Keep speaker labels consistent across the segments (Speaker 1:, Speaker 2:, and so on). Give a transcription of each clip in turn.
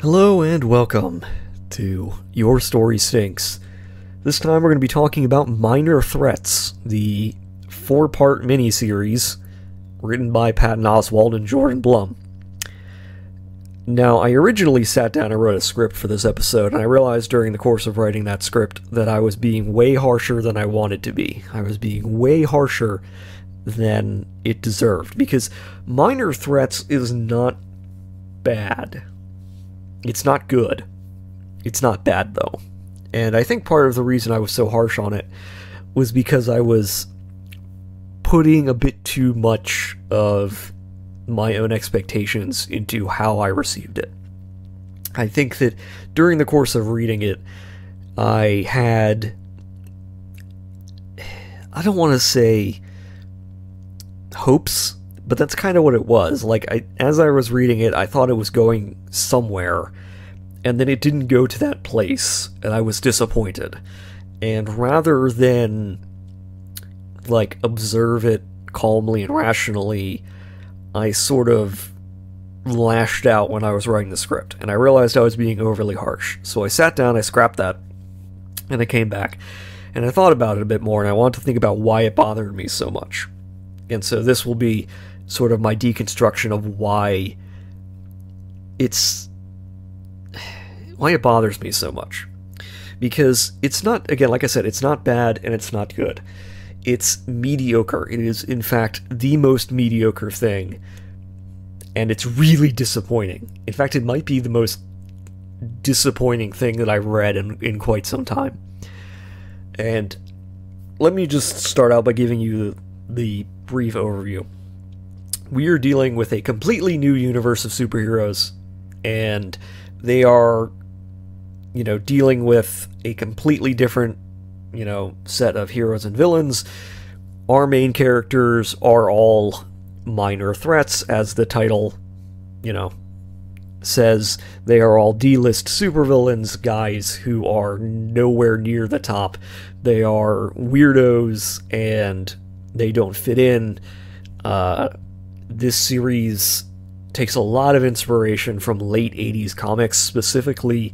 Speaker 1: Hello and welcome to Your Story Stinks. This time we're going to be talking about Minor Threats, the four-part miniseries written by Patton Oswalt and Jordan Blum. Now, I originally sat down and wrote a script for this episode, and I realized during the course of writing that script that I was being way harsher than I wanted to be. I was being way harsher than it deserved, because Minor Threats is not bad. It's not good. It's not bad, though. And I think part of the reason I was so harsh on it was because I was putting a bit too much of my own expectations into how I received it. I think that during the course of reading it, I don't want to say hopes, but that's kind of what it was. As I was reading it, I thought it was going somewhere, and then it didn't go to that place, and I was disappointed. And rather than, observe it calmly and rationally, I sort of lashed out when I was writing the script, and I realized I was being overly harsh. So I sat down, I scrapped that, and I came back, and I thought about it a bit more, and I wanted to think about why it bothered me so much. And so this will be sort of my deconstruction of why it bothers me so much. Because it's not, again, like I said, it's not bad and it's not good. It's mediocre. It is, in fact, the most mediocre thing. And it's really disappointing. In fact, it might be the most disappointing thing that I've read in quite some time. And let me just start out by giving you the brief overview. We are dealing with a completely new universe of superheroes, and they are, dealing with a completely different, set of heroes and villains. Our main characters are all minor threats, as the title, says. They are all D-list supervillains, guys who are nowhere near the top. They are weirdos, and they don't fit in. This series takes a lot of inspiration from late 80s comics, specifically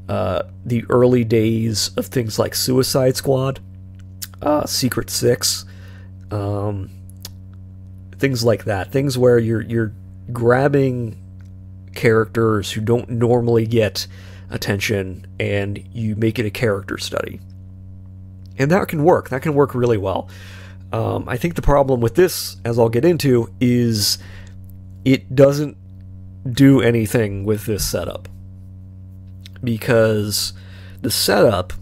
Speaker 1: the early days of things like Suicide Squad, Secret Six, things like that. Things where you're grabbing characters who don't normally get attention and you make it a character study. And that can work. That can work really well. I think the problem with this, as I'll get into, is it doesn't do anything with this setup. Because the setup,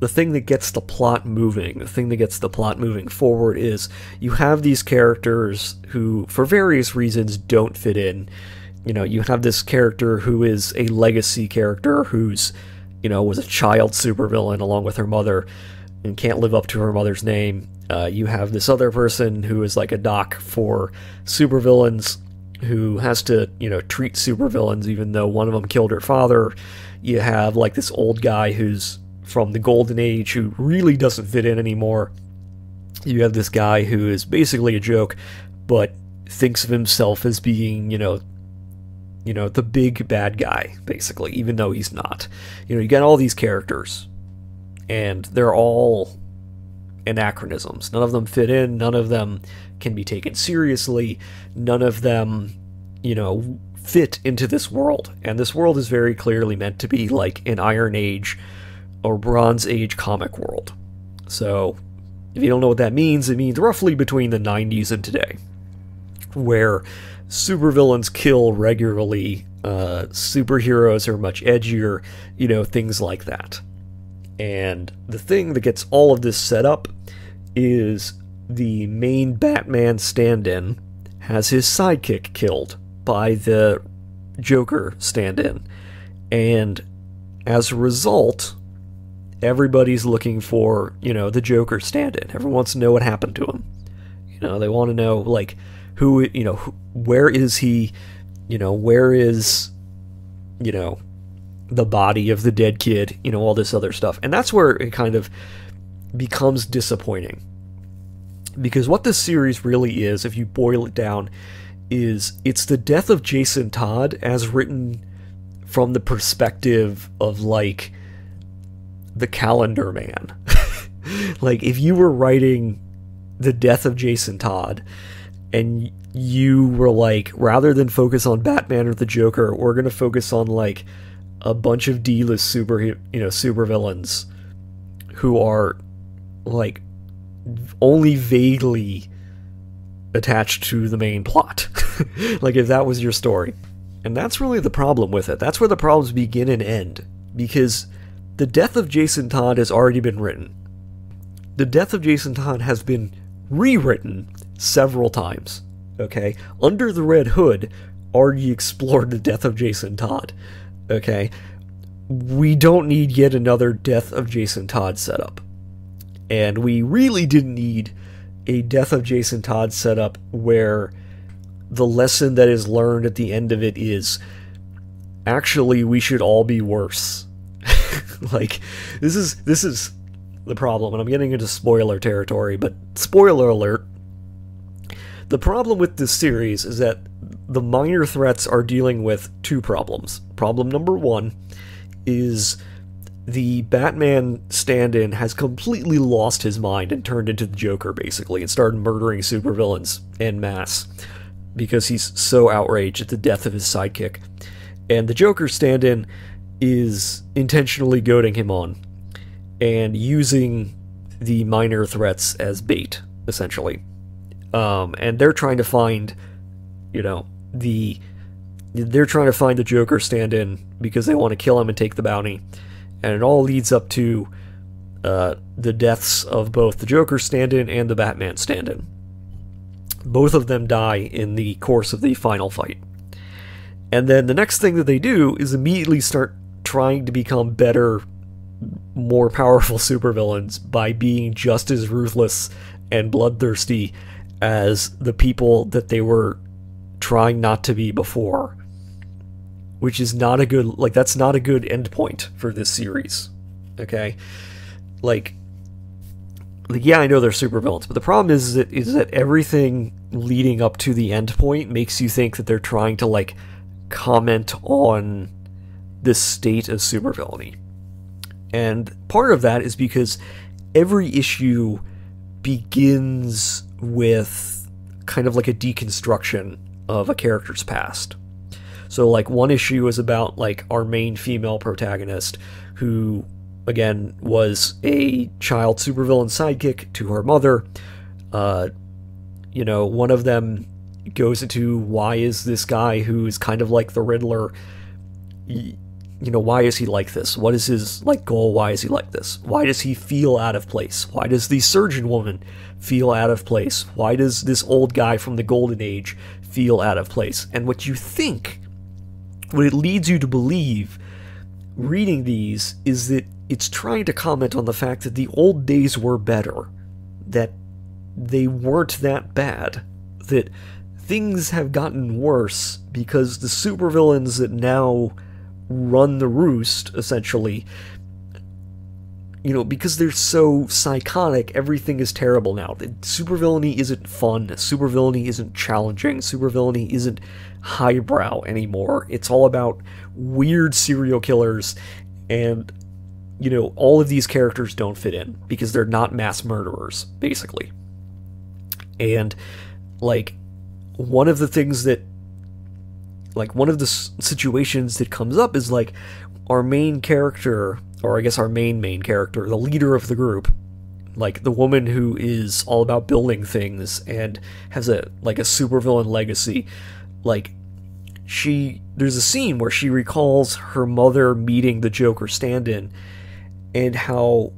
Speaker 1: the thing that gets the plot moving, forward is you have these characters who, for various reasons, don't fit in. You have this character who is a legacy character who's, was a child supervillain along with her mother and can't live up to her mother's name. You have this other person who is like a doc for supervillains who has to, treat supervillains even though one of them killed her father. You have, this old guy who's from the Golden Age who really doesn't fit in anymore. You have this guy who is basically a joke, but thinks of himself as being, the big bad guy, basically, even though he's not. You got all these characters, and they're all anachronisms. None of them fit in, none of them can be taken seriously, none of them, fit into this world. And this world is very clearly meant to be like an Iron Age or Bronze Age comic world. So, if you don't know what that means, it means roughly between the 90s and today, where supervillains kill regularly, superheroes are much edgier, things like that. And the thing that gets all of this set up is the main Batman stand-in has his sidekick killed by the Joker stand-in. And as a result, everybody's looking for, the Joker stand-in. Everyone wants to know what happened to him. They want to know, where is he? Where is, the body of the dead kid, all this other stuff. And that's where it kind of becomes disappointing. Because what this series really is, if you boil it down, is it's the death of Jason Todd as written from the perspective of, like, the Calendar Man. Like, if you were writing the death of Jason Todd, and you were like, rather than focus on Batman or the Joker, we're going to focus on, like, a bunch of D-list supervillains who are, like, only vaguely attached to the main plot. Like, if that was your story. And that's really the problem with it. That's where the problems begin and end. Because the death of Jason Todd has already been written. The death of Jason Todd has been rewritten several times. Okay? Under the Red Hood already explored the death of Jason Todd. Okay? We don't need yet another death of Jason Todd setup. And we really didn't need a death of Jason Todd setup where the lesson that is learned at the end of it is, actually, we should all be worse. Like, this is the problem, and I'm getting into spoiler territory, but spoiler alert, the problem with this series is that the minor threats are dealing with two problems. Problem number one is the Batman stand-in has completely lost his mind and turned into the Joker, basically, and started murdering supervillains en masse because he's so outraged at the death of his sidekick. And the Joker stand-in is intentionally goading him on and using the minor threats as bait, essentially. And they're trying to find, they're trying to find the Joker stand-in because they want to kill him and take the bounty. And it all leads up to the deaths of both the Joker stand-in and the Batman stand-in. Both of them die in the course of the final fight. And then the next thing that they do is immediately start trying to become better, more powerful supervillains by being just as ruthless and bloodthirsty as the people that they were trying not to be before. Which is not a good, that's not a good endpoint for this series. Okay? Yeah, I know they're supervillains, but the problem is that everything leading up to the endpoint makes you think that they're trying to, comment on this state of supervillainy. And part of that is because every issue begins with kind of like a deconstruction of a character's past. So, one issue is about, our main female protagonist, who, again, was a child supervillain sidekick to her mother. One of them goes into, why is this guy who is kind of like the Riddler, why is he like this? What is his, goal? Why is he like this? Why does he feel out of place? Why does the surgeon woman feel out of place? Why does this old guy from the Golden Age feel out of place? And what it leads you to believe, reading these, is that it's trying to comment on the fact that the old days were better, that they weren't that bad, that things have gotten worse because the supervillains that now run the roost, essentially, because they're so psychotic, everything is terrible now. Supervillainy isn't fun, supervillainy isn't challenging, supervillainy isn't highbrow anymore. It's all about weird serial killers, and, all of these characters don't fit in, because they're not mass murderers, basically. And, one of the things that, one of the situations that comes up is, our main character, or I guess our main character, the leader of the group, the woman who is all about building things and has a supervillain legacy, there's a scene where she recalls her mother meeting the Joker stand-in, and how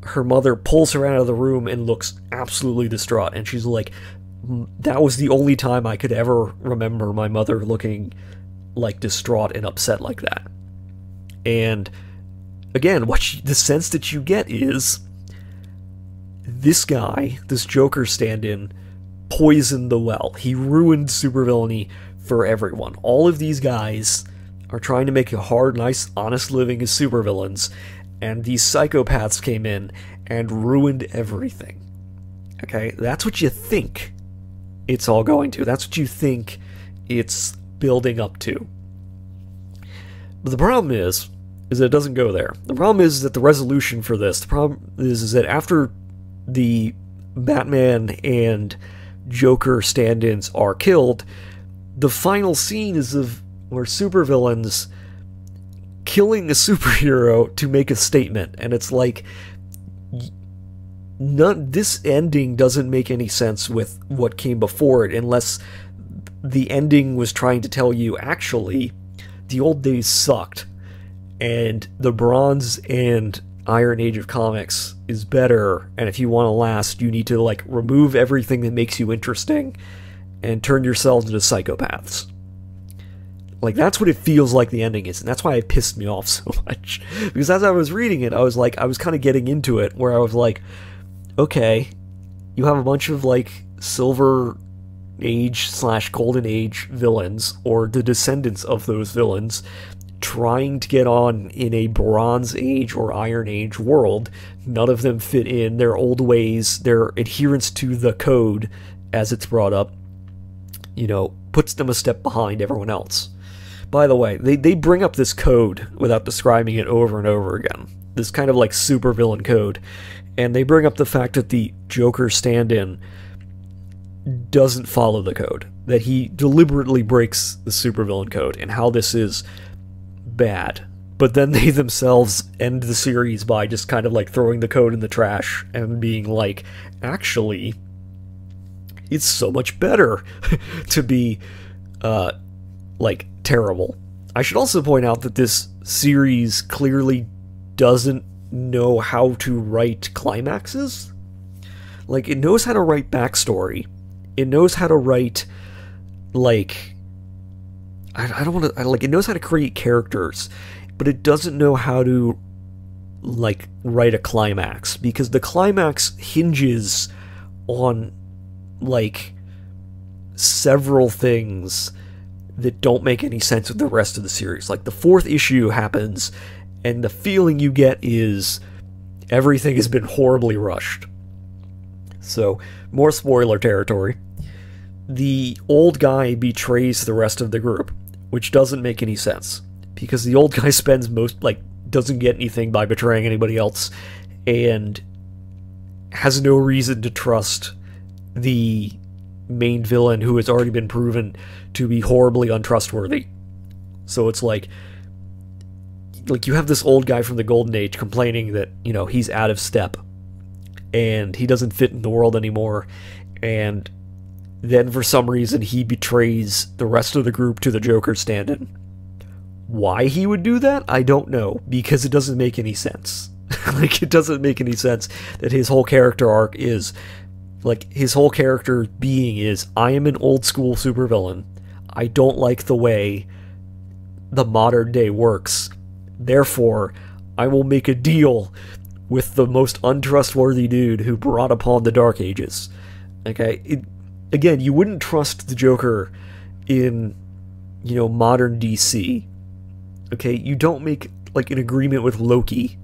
Speaker 1: her mother pulls her out of the room and looks absolutely distraught, and she's like, that was the only time I could ever remember my mother looking distraught and upset like that. And again, the sense that you get is this guy, this Joker stand-in, poisoned the well. He ruined supervillainy for everyone. All of these guys are trying to make a hard, nice, honest living as supervillains, and these psychopaths came in and ruined everything. Okay? That's what you think it's all going to. That's what you think it's building up to. But the problem is that it doesn't go there. The problem is that the resolution for this, the problem is that after the Batman and Joker stand-ins are killed, the final scene is of where supervillains killing a superhero to make a statement, and it's like this ending doesn't make any sense with what came before it, unless the ending was trying to tell you, actually, the old days sucked, and the Bronze and Iron Age of comics is better, and if you want to last, you need to, like, remove everything that makes you interesting and turn yourselves into psychopaths. Like, that's what it feels like the ending is, and that's why it pissed me off so much. Because as I was reading it, I was kind of getting into it, where I was like, okay, you have a bunch of, like, Silver Age / Golden Age villains, or the descendants of those villains, trying to get on in a Bronze Age or Iron Age world. None of them fit in their old ways. Their adherence to the code, as it's brought up, puts them a step behind everyone else. By the way, they bring up this code without describing it over and over again. This kind of like supervillain code. And they bring up the fact that the Joker stand-in doesn't follow the code. That he deliberately breaks the supervillain code, and how this is bad. But then they themselves end the series by just kind of like throwing the code in the trash and being like, actually, it's so much better to be, like, terrible. I should also point out that this series clearly doesn't know how to write climaxes. Like, it knows how to write backstory. It knows how to write, like, I don't want to, like, it knows how to create characters, but it doesn't know how to, like, write a climax, because the climax hinges on, like, several things that don't make any sense with the rest of the series. Like, the 4th issue happens, and the feeling you get is everything has been horribly rushed. So, more spoiler territory. The old guy betrays the rest of the group, which doesn't make any sense, because the old guy spends doesn't get anything by betraying anybody else, and has no reason to trust the main villain, who has already been proven to be horribly untrustworthy. So it's like you have this old guy from the Golden Age complaining that, he's out of step, and he doesn't fit in the world anymore, and then for some reason he betrays the rest of the group to the Joker stand-in. Why he would do that, I don't know, because it doesn't make any sense. Like, it doesn't make any sense that his whole character arc is, like, his whole character being is, I am an old school supervillain. I don't like the way the modern day works. Therefore, I will make a deal with the most untrustworthy dude who brought upon the Dark Ages. Okay? Again, you wouldn't trust the Joker in, modern DC. Okay? You don't make, like, an agreement with Loki.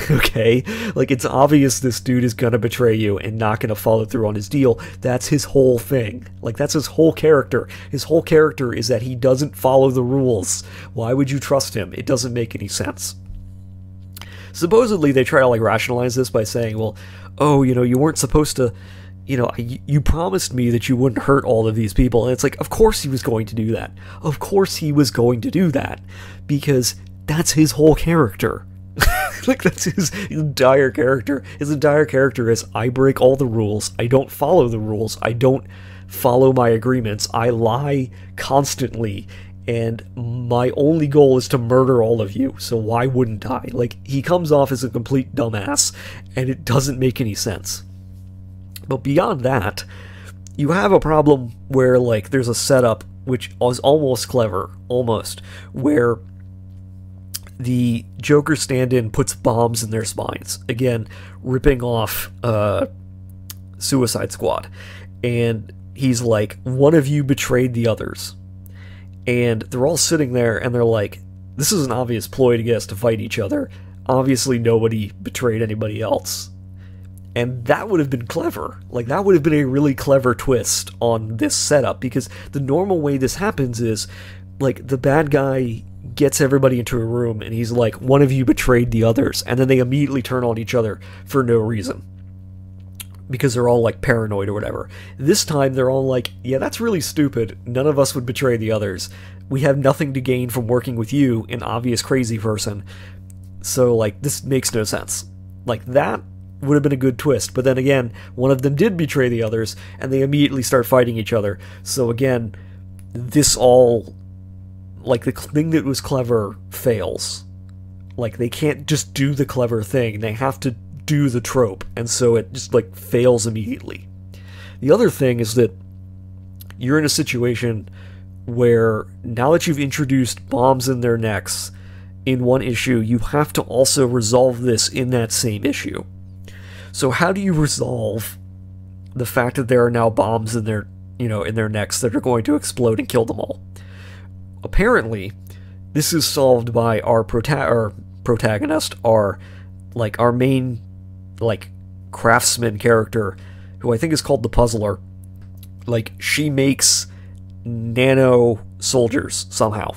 Speaker 1: Okay? Like, it's obvious this dude is gonna betray you and not gonna follow through on his deal. That's his whole thing. Like, that's his whole character. His whole character is that he doesn't follow the rules. Why would you trust him? It doesn't make any sense. Supposedly, they try to, like, rationalize this by saying, well, oh, you weren't supposed to, you promised me that you wouldn't hurt all of these people. And it's like, of course he was going to do that. Of course he was going to do that. Because that's his whole character. Like, that's his entire character. His entire character is, I break all the rules, I don't follow the rules, I don't follow my agreements, I lie constantly, and my only goal is to murder all of you, so why wouldn't I? Like, he comes off as a complete dumbass, and it doesn't make any sense. But beyond that, you have a problem where, like, there's a setup which is almost clever, where the Joker stand-in puts bombs in their spines. Again, ripping off Suicide Squad. And he's like, one of you betrayed the others. And they're all sitting there, and they're like, this is an obvious ploy to get us to fight each other. Obviously nobody betrayed anybody else. And that would have been clever. Like, that would have been a really clever twist on this setup, because the normal way this happens is, like, the bad guy gets everybody into a room, and he's like, one of you betrayed the others, and then they immediately turn on each other for no reason. Because they're all, like, paranoid or whatever. This time, they're all like, yeah, that's really stupid. None of us would betray the others. We have nothing to gain from working with you, an obvious crazy person. So, like, this makes no sense. Like, that would have been a good twist. But then again, one of them did betray the others, and they immediately start fighting each other. So again, this all, like, the thing that was clever fails. Like, they can't just do the clever thing. They have to do the trope, and so it just, like, fails immediately. The other thing is that you're in a situation where, now that you've introduced bombs in their necks in one issue, you have to also resolve this in that same issue. So how do you resolve the fact that there are now bombs in their, in their necks that are going to explode and kill them all? Apparently, this is solved by our protagonist, our main, like, craftsman character, who I think is called the Puzzler. Like, she makes nano soldiers somehow.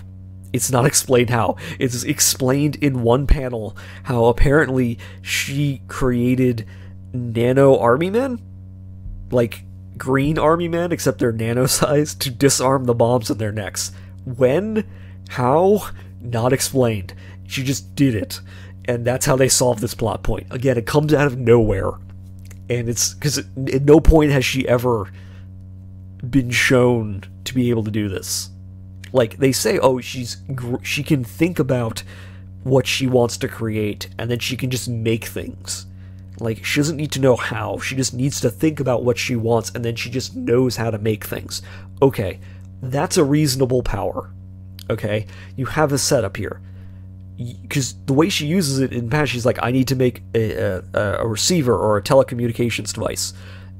Speaker 1: It's not explained how. It's explained in one panel how apparently she created nano army men, like green army men, except they're nano-sized, to disarm the bombs in their necks. When? How? Not explained. She just did it. And that's how they solve this plot point. Again, it comes out of nowhere. And it's because at no point has she ever been shown to be able to do this. Like, they say, oh, she can think about what she wants to create, and then she can just make things. Like, she doesn't need to know how. She just needs to think about what she wants, and then she just knows how to make things. Okay, that's a reasonable power. Okay? You have a setup here. Because the way she uses it in past, she's like, I need to make a receiver or a telecommunications device,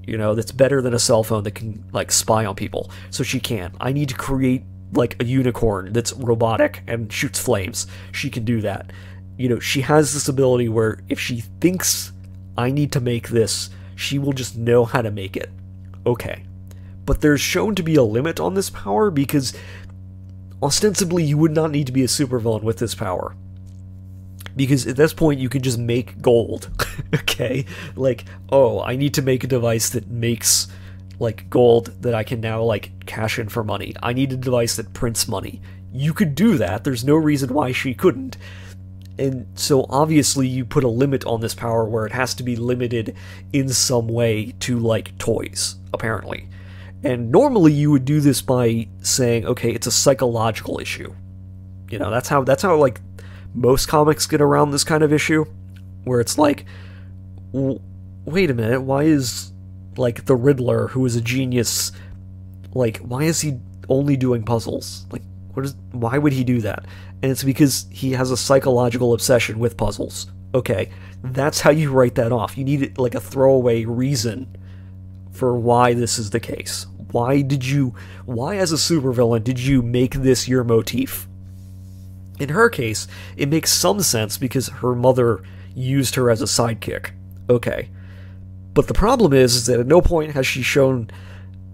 Speaker 1: that's better than a cell phone that can, like, spy on people. So she can. I need to create, like, a unicorn that's robotic and shoots flames. She can do that. She has this ability where if she thinks, I need to make this, she will just know how to make it. Okay. But there's shown to be a limit on this power, because ostensibly you would not need to be a supervillain with this power. Because at this point you can just make gold. Okay? Like, oh, I need to make a device that makes, like, gold that I can now, like, cash in for money. I need a device that prints money. You could do that. There's no reason why she couldn't. And so obviously you put a limit on this power where it has to be limited in some way to, like, toys, apparently. And normally you would do this by saying, okay, it's a psychological issue. That's how like, most comics get around this kind of issue, where it's like, wait a minute, why is, like, the Riddler, who is a genius, like, why is he only doing puzzles? Like, why would he do that? And it's because he has a psychological obsession with puzzles. Okay, that's how you write that off. You need, like, a throwaway reason for why this is the case. Why as a supervillain did you make this your motif? In her case, it makes some sense because her mother used her as a sidekick. Okay. But the problem is that at no point has she shown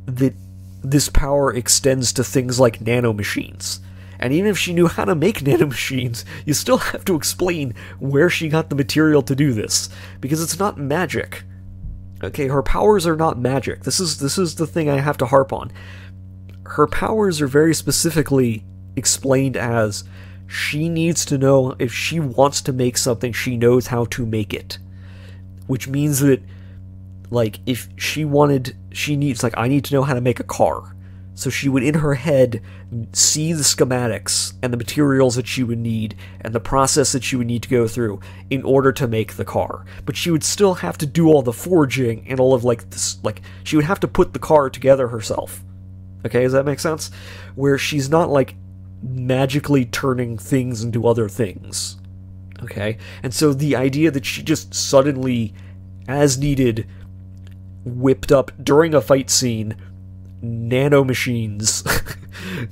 Speaker 1: that this power extends to things like nanomachines. And even if she knew how to make nanomachines, you still have to explain where she got the material to do this, because it's not magic. Okay, her powers are not magic. This is the thing I have to harp on. Her powers are very specifically explained as she needs to know if she wants to make something, she knows how to make it. Which means that, like, if she needs, like, I need to know how to make a car. So she would, in her head, see the schematics and the materials that she would need and the process that she would need to go through in order to make the car. But she would still have to do all the forging and all of, like, this, like, she would have to put the car together herself. Okay, does that make sense? Where she's not, like, magically turning things into other things. Okay? And so the idea that she just suddenly, as needed, whipped up during a fight scene nanomachines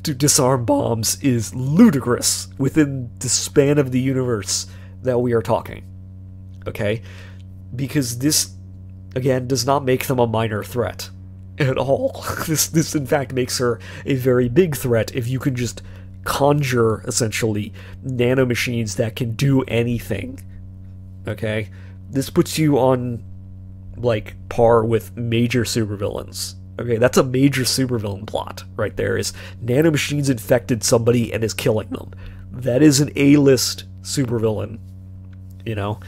Speaker 1: to disarm bombs is ludicrous within the span of the universe that we are talking. Okay? Because this, again, does not make them a minor threat at all. This in fact makes her a very big threat if you can just conjure, essentially, nanomachines that can do anything. Okay? This puts you on, like, par with major supervillains. Okay, that's a major supervillain plot right there, is nanomachines infected somebody and is killing them. That is an A-list supervillain, you know?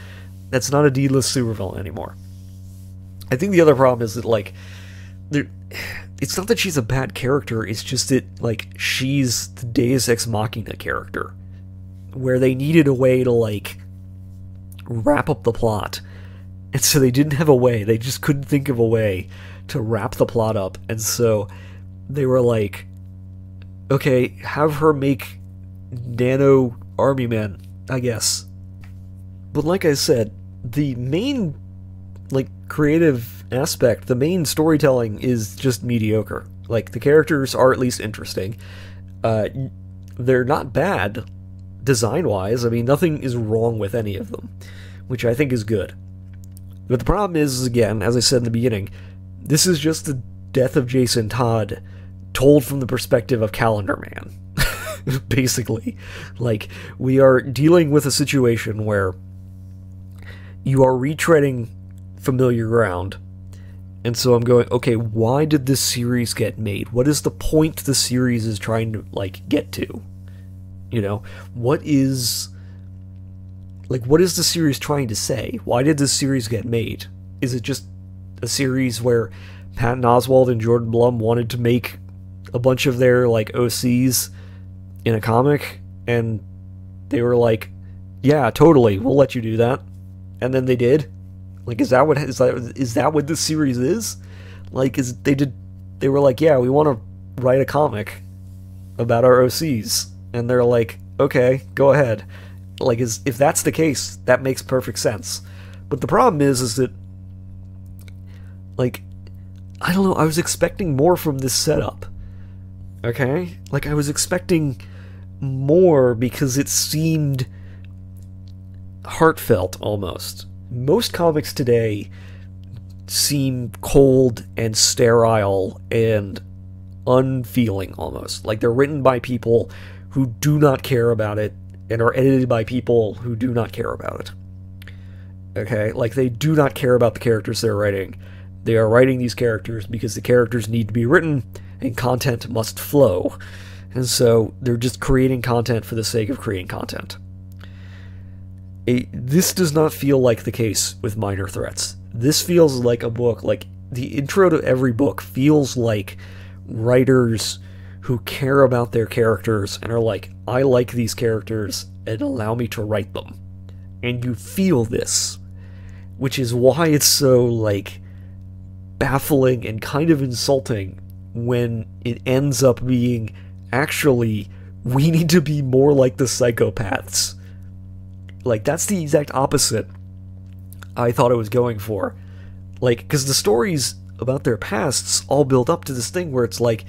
Speaker 1: That's not a D-list supervillain anymore. I think the other problem is that, like, it's not that she's a bad character, it's just that, like, she's the Deus Ex Machina character, where they needed a way to, like, wrap up the plot, and so they didn't have a way, they just couldn't think of a way to wrap the plot up, and so they were like, okay, have her make nano army men, I guess. But like I said, the main, like, creative aspect, the main storytelling is just mediocre. Like, the characters are at least interesting. They're not bad design-wise. I mean, nothing is wrong with any of them, which I think is good. But the problem is, again, as I said in the beginning, this is just the death of Jason Todd told from the perspective of Calendar Man. Basically. Like, we are dealing with a situation where you are retreading familiar ground. And so I'm going, okay, why did this series get made? What is the point the series is trying to, like, get to? You know? What is the series trying to say? Why did this series get made? Is it just a series where Patton Oswalt and Jordan Blum wanted to make a bunch of their, like, OCs in a comic, and they were like, yeah, totally, we'll let you do that, and then they did? Like, is that what this series is? Like, they were like, yeah, we want to write a comic about our OCs, and they're like, okay, go ahead. Like, if that's the case, that makes perfect sense. But the problem is that, like, I don't know, I was expecting more from this setup. Okay? Like, I was expecting more because it seemed heartfelt, almost. Most comics today seem cold and sterile and unfeeling, almost. Like, they're written by people who do not care about it and are edited by people who do not care about it. Okay? Like, they do not care about the characters they're writing. They are writing these characters because the characters need to be written and content must flow. And so they're just creating content for the sake of creating content. This does not feel like the case with Minor Threats. This feels like a book, like, the intro to every book feels like writers who care about their characters and are like, I like these characters and allow me to write them. And you feel this, which is why it's so, like, baffling and kind of insulting when it ends up being, actually, we need to be more like the psychopaths. Like, that's the exact opposite I thought it was going for. Like, because the stories about their pasts all build up to this thing where it's like,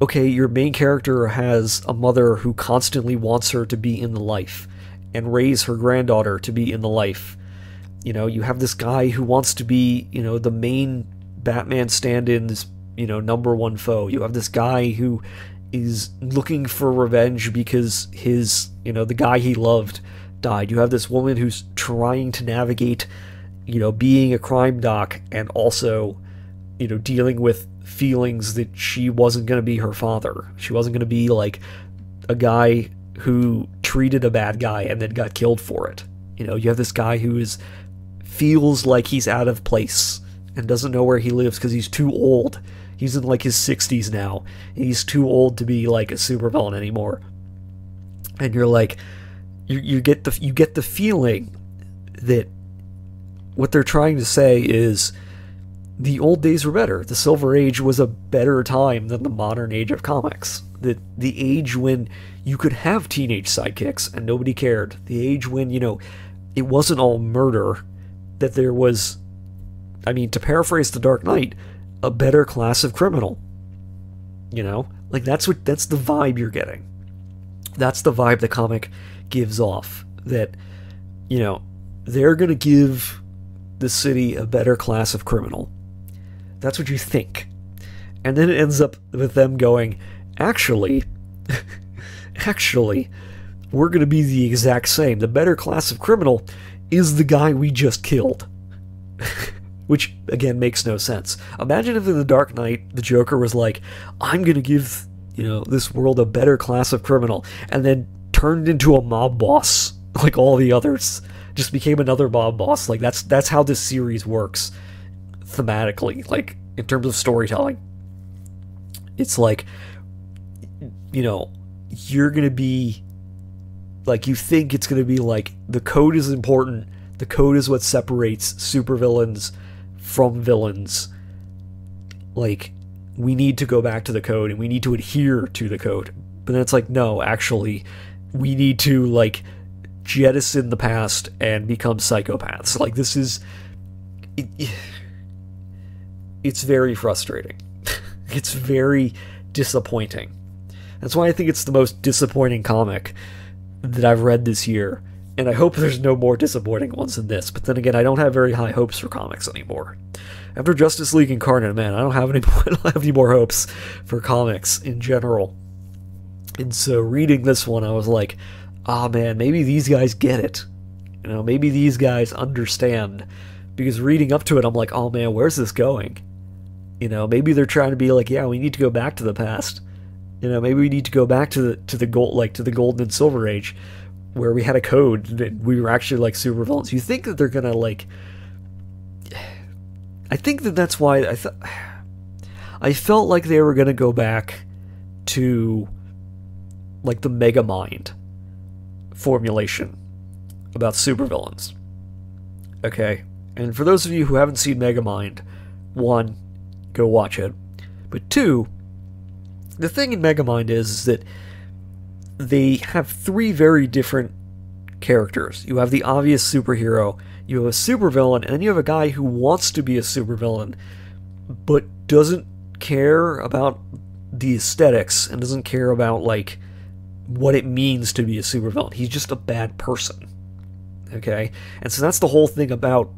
Speaker 1: okay, your main character has a mother who constantly wants her to be in the life and raise her granddaughter to be in the life. You know, you have this guy who wants to be, you know, the main Batman stand-in, this, you know, number one foe. You have this guy who is looking for revenge because his, you know, the guy he loved died. You have this woman who's trying to navigate, you know, being a crime doc and also, you know, dealing with feelings that she wasn't going to be her father. She wasn't going to be, like, a guy who treated a bad guy and then got killed for it. You know, you have this guy who feels like he's out of place and doesn't know where he lives because he's too old. He's in, like, his 60s now. He's too old to be, like, a supervillain anymore. And you're like, you get the feeling that what they're trying to say is the old days were better. The Silver Age was a better time than the modern age of comics. The age when you could have teenage sidekicks and nobody cared. The age when, you know, it wasn't all murder. That there was, I mean, to paraphrase The Dark Knight, a better class of criminal. You know? Like, that's the vibe you're getting. That's the vibe the comic gives off. That, you know, they're gonna give the city a better class of criminal. That's what you think. And then it ends up with them going, actually, actually, we're going to be the exact same. The better class of criminal is the guy we just killed. Which, again, makes no sense. Imagine if in The Dark Knight, the Joker was like, I'm going to give, this world a better class of criminal, and then turned into a mob boss, like all the others. Just became another mob boss. Like, that's how this series works, thematically, like, in terms of storytelling. It's like, you're going to be, like, you think it's going to be like, the code is important, the code is what separates supervillains from villains. Like, we need to go back to the code, and we need to adhere to the code. But then it's like, no, actually, we need to, like, jettison the past and become psychopaths. Like, this is... it's very frustrating. It's very disappointing. That's why I think it's the most disappointing comic that I've read this year. And I hope there's no more disappointing ones than this. But then again, I don't have very high hopes for comics anymore. After Justice League Incarnate, man, I don't have any more hopes for comics in general. And so reading this one, I was like, man, maybe these guys get it. Maybe these guys understand. Because reading up to it, I'm like, oh man, where's this going? Maybe they're trying to be like, yeah, we need to go back to the past. Maybe we need to go back to the Golden and Silver Age, where we had a code that we were actually like supervillains. You think that they're gonna like... I think that's why I felt like they were gonna go back to like the Megamind formulation about supervillains. Okay, and for those of you who haven't seen Megamind, 1, go watch it. But 2, the thing in Megamind is that they have 3 very different characters. You have the obvious superhero, you have a supervillain, and then you have a guy who wants to be a supervillain, but doesn't care about the aesthetics, and doesn't care about, like, what it means to be a supervillain. He's just a bad person. Okay? And so that's the whole thing about,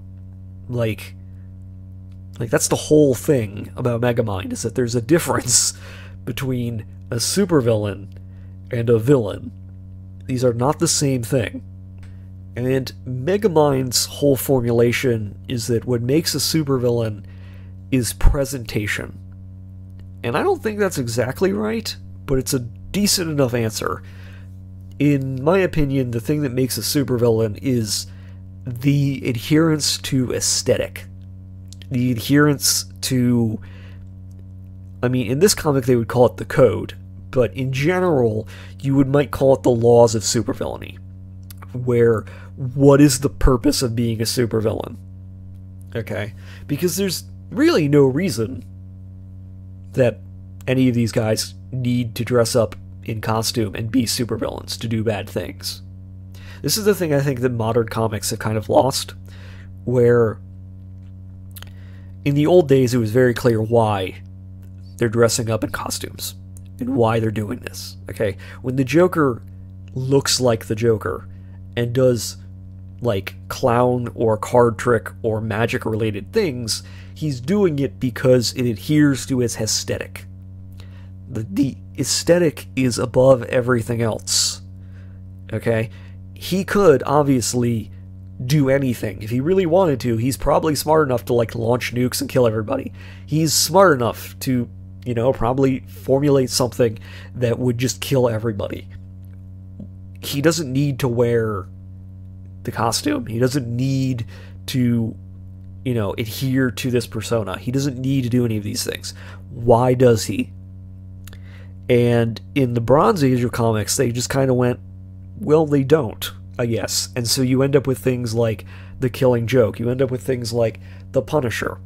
Speaker 1: like that's the whole thing about Megamind, is that there's a difference between a supervillain and a villain. These are not the same thing. And Megamind's whole formulation is that what makes a supervillain is presentation. And I don't think that's exactly right, but it's a decent enough answer. In my opinion, the thing that makes a supervillain is the adherence to aesthetic. The adherence to... I mean, in this comic they would call it the code, but in general, you might call it the laws of supervillainy, where what is the purpose of being a supervillain? Okay? Because there's really no reason that any of these guys need to dress up in costume and be supervillains to do bad things. This is the thing I think that modern comics have kind of lost, where in the old days it was very clear why they're dressing up in costumes and why they're doing this. Okay, when the Joker looks like the Joker and does like clown or card trick or magic related things, he's doing it because it adheres to his aesthetic. The aesthetic is above everything else. Okay, he could obviously do anything. If he really wanted to, he's probably smart enough to like launch nukes and kill everybody. He's smart enough to, probably formulate something that would just kill everybody. He doesn't need to wear the costume. He doesn't need to, adhere to this persona. He doesn't need to do any of these things. Why does he? And in the Bronze Age of comics, they just kind of went, well, they don't, I guess. And so you end up with things like The Killing Joke. You end up with things like The Punisher,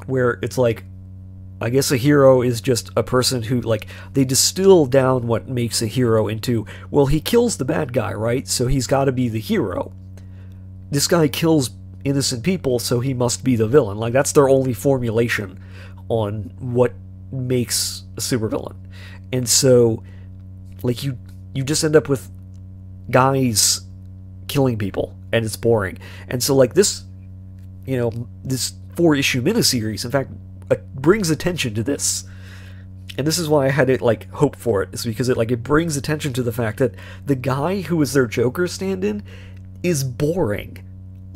Speaker 1: where it's like, I guess a hero is just a person who, like, they distill down what makes a hero into, well, he kills the bad guy, right? So he's got to be the hero. This guy kills innocent people, so he must be the villain. Like, that's their only formulation on what makes a supervillain. And so, like, you just end up with guys killing people, and it's boring. And so, like, this, this 4-issue miniseries, in fact, brings attention to this. and this is why I had to like hope for it, is because it brings attention to the fact that the guy who is their Joker stand-in is boring.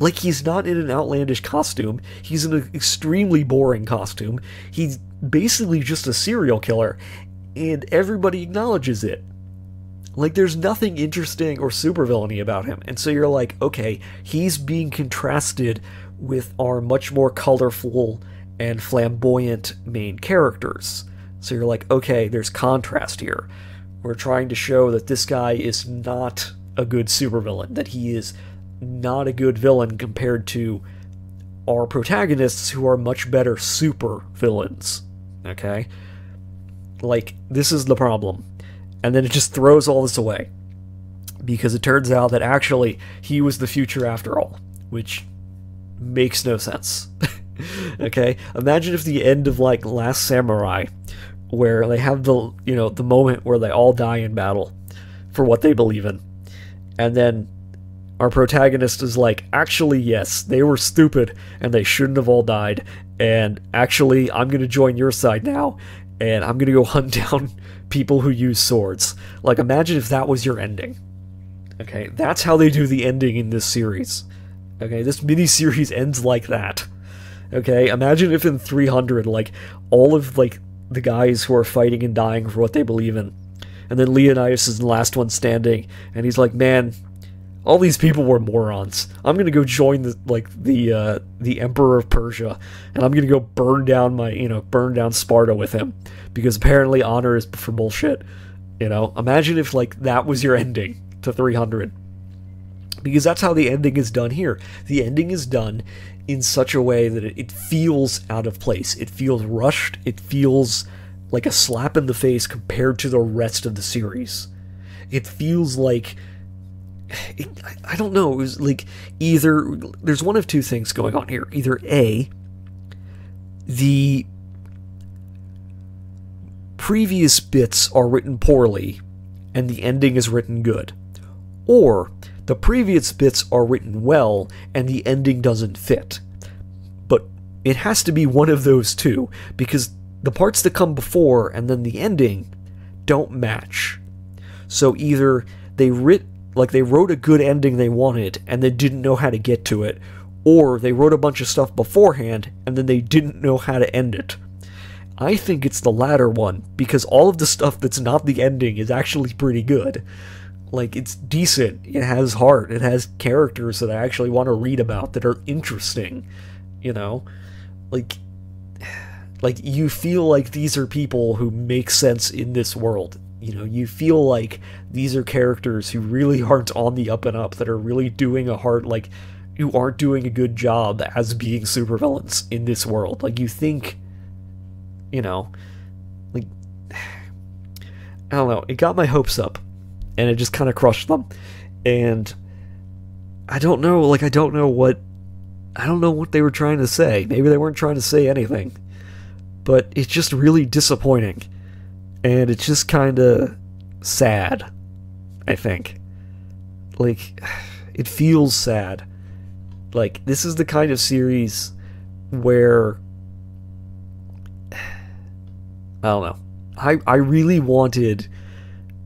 Speaker 1: Like, he's not in an outlandish costume. He's in an extremely boring costume. He's basically just a serial killer, and everybody acknowledges it. Like, there's nothing interesting or supervillainy about him. And so you're like, okay, he's being contrasted with our much more colorful and flamboyant main characters. So you're like, okay, there's contrast here. We're trying to show that this guy is not a good supervillain, that he is not a good villain compared to our protagonists who are much better super villains. Okay? Like, this is the problem. And then it just throws all this away. Because it turns out that actually he was the future after all. Which makes no sense. Okay? Imagine if the end of, like, Last Samurai, where they have the, you know, the moment where they all die in battle for what they believe in. And then our protagonist is like, actually, yes, they were stupid, and they shouldn't have all died, and actually, I'm gonna join your side now, and I'm gonna go hunt down people who use swords. Like, imagine if that was your ending. Okay, that's how they do the ending in this series. Okay, this mini-series ends like that. Okay, imagine if in 300, like, all of, like, the guys who are fighting and dying for what they believe in, and then Leonidas is the last one standing, and he's like, man, all these people were morons. I'm gonna go join the Emperor of Persia, and I'm gonna go burn down Sparta with him, because apparently honor is for bullshit. You know, imagine if like that was your ending to 300, because that's how the ending is done here. The ending is done in such a way that it feels out of place. It feels rushed. It feels like a slap in the face compared to the rest of the series. It feels like, I don't know, it was like either, there's one of two things going on here. Either A, the previous bits are written poorly and the ending is written good, or the previous bits are written well and the ending doesn't fit. But it has to be one of those two, because the parts that come before and then the ending don't match. So either they wrote a good ending they wanted and they didn't know how to get to it, or they wrote a bunch of stuff beforehand and then they didn't know how to end it. I think it's the latter one, because all of the stuff that's not the ending is actually pretty good. Like, it's decent, it has heart, it has characters that I actually want to read about that are interesting, you know? Like, you feel like these are people who make sense in this world. You know, you feel like these are characters who really aren't on the up and up, that are really doing who aren't doing a good job as being supervillains in this world. Like, you think, you know, like, I don't know, it got my hopes up, and it just kind of crushed them. And I don't know what they were trying to say. Maybe they weren't trying to say anything, but it's just really disappointing. And it's just kind of sad, I think. Like, it feels sad. Like, this is the kind of series where, I don't know, I really wanted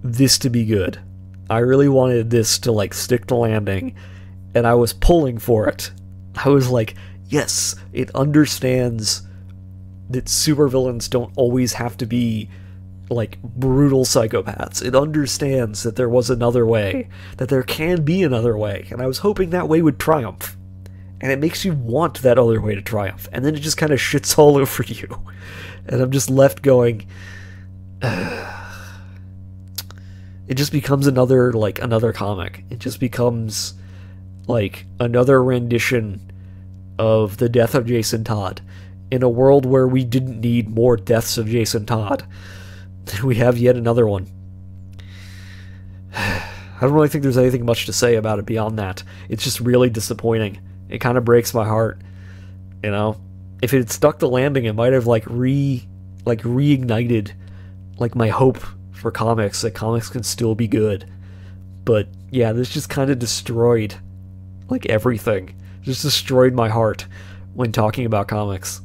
Speaker 1: this to be good. I really wanted this to, like, stick the landing, and I was pulling for it. I was like, yes, it understands that supervillains don't always have to be like brutal psychopaths. It understands that there was another way, that there can be another way, and I was hoping that way would triumph. And it makes you want that other way to triumph, and then it just kind of shits all over you, and I'm just left going, it just becomes another comic. It just becomes like another rendition of the death of Jason Todd, in a world where we didn't need more deaths of Jason Todd. We have yet another one. I don't really think there's anything much to say about it beyond that. It's just really disappointing. It kind of breaks my heart. You know, if it had stuck the landing, it might have reignited like my hope for comics, that comics can still be good. But yeah, this just kind of destroyed like everything. Just destroyed my heart when talking about comics.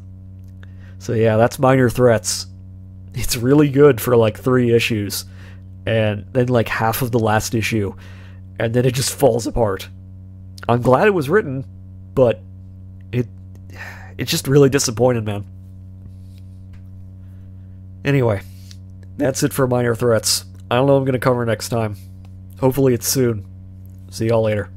Speaker 1: So yeah, that's Minor Threats. It's really good for like 3 issues, and then like half of the last issue, and then it just falls apart. I'm glad it was written, but it's just really disappointing, man. Anyway, that's it for Minor Threats. I don't know what I'm going to cover next time. Hopefully it's soon. See y'all later.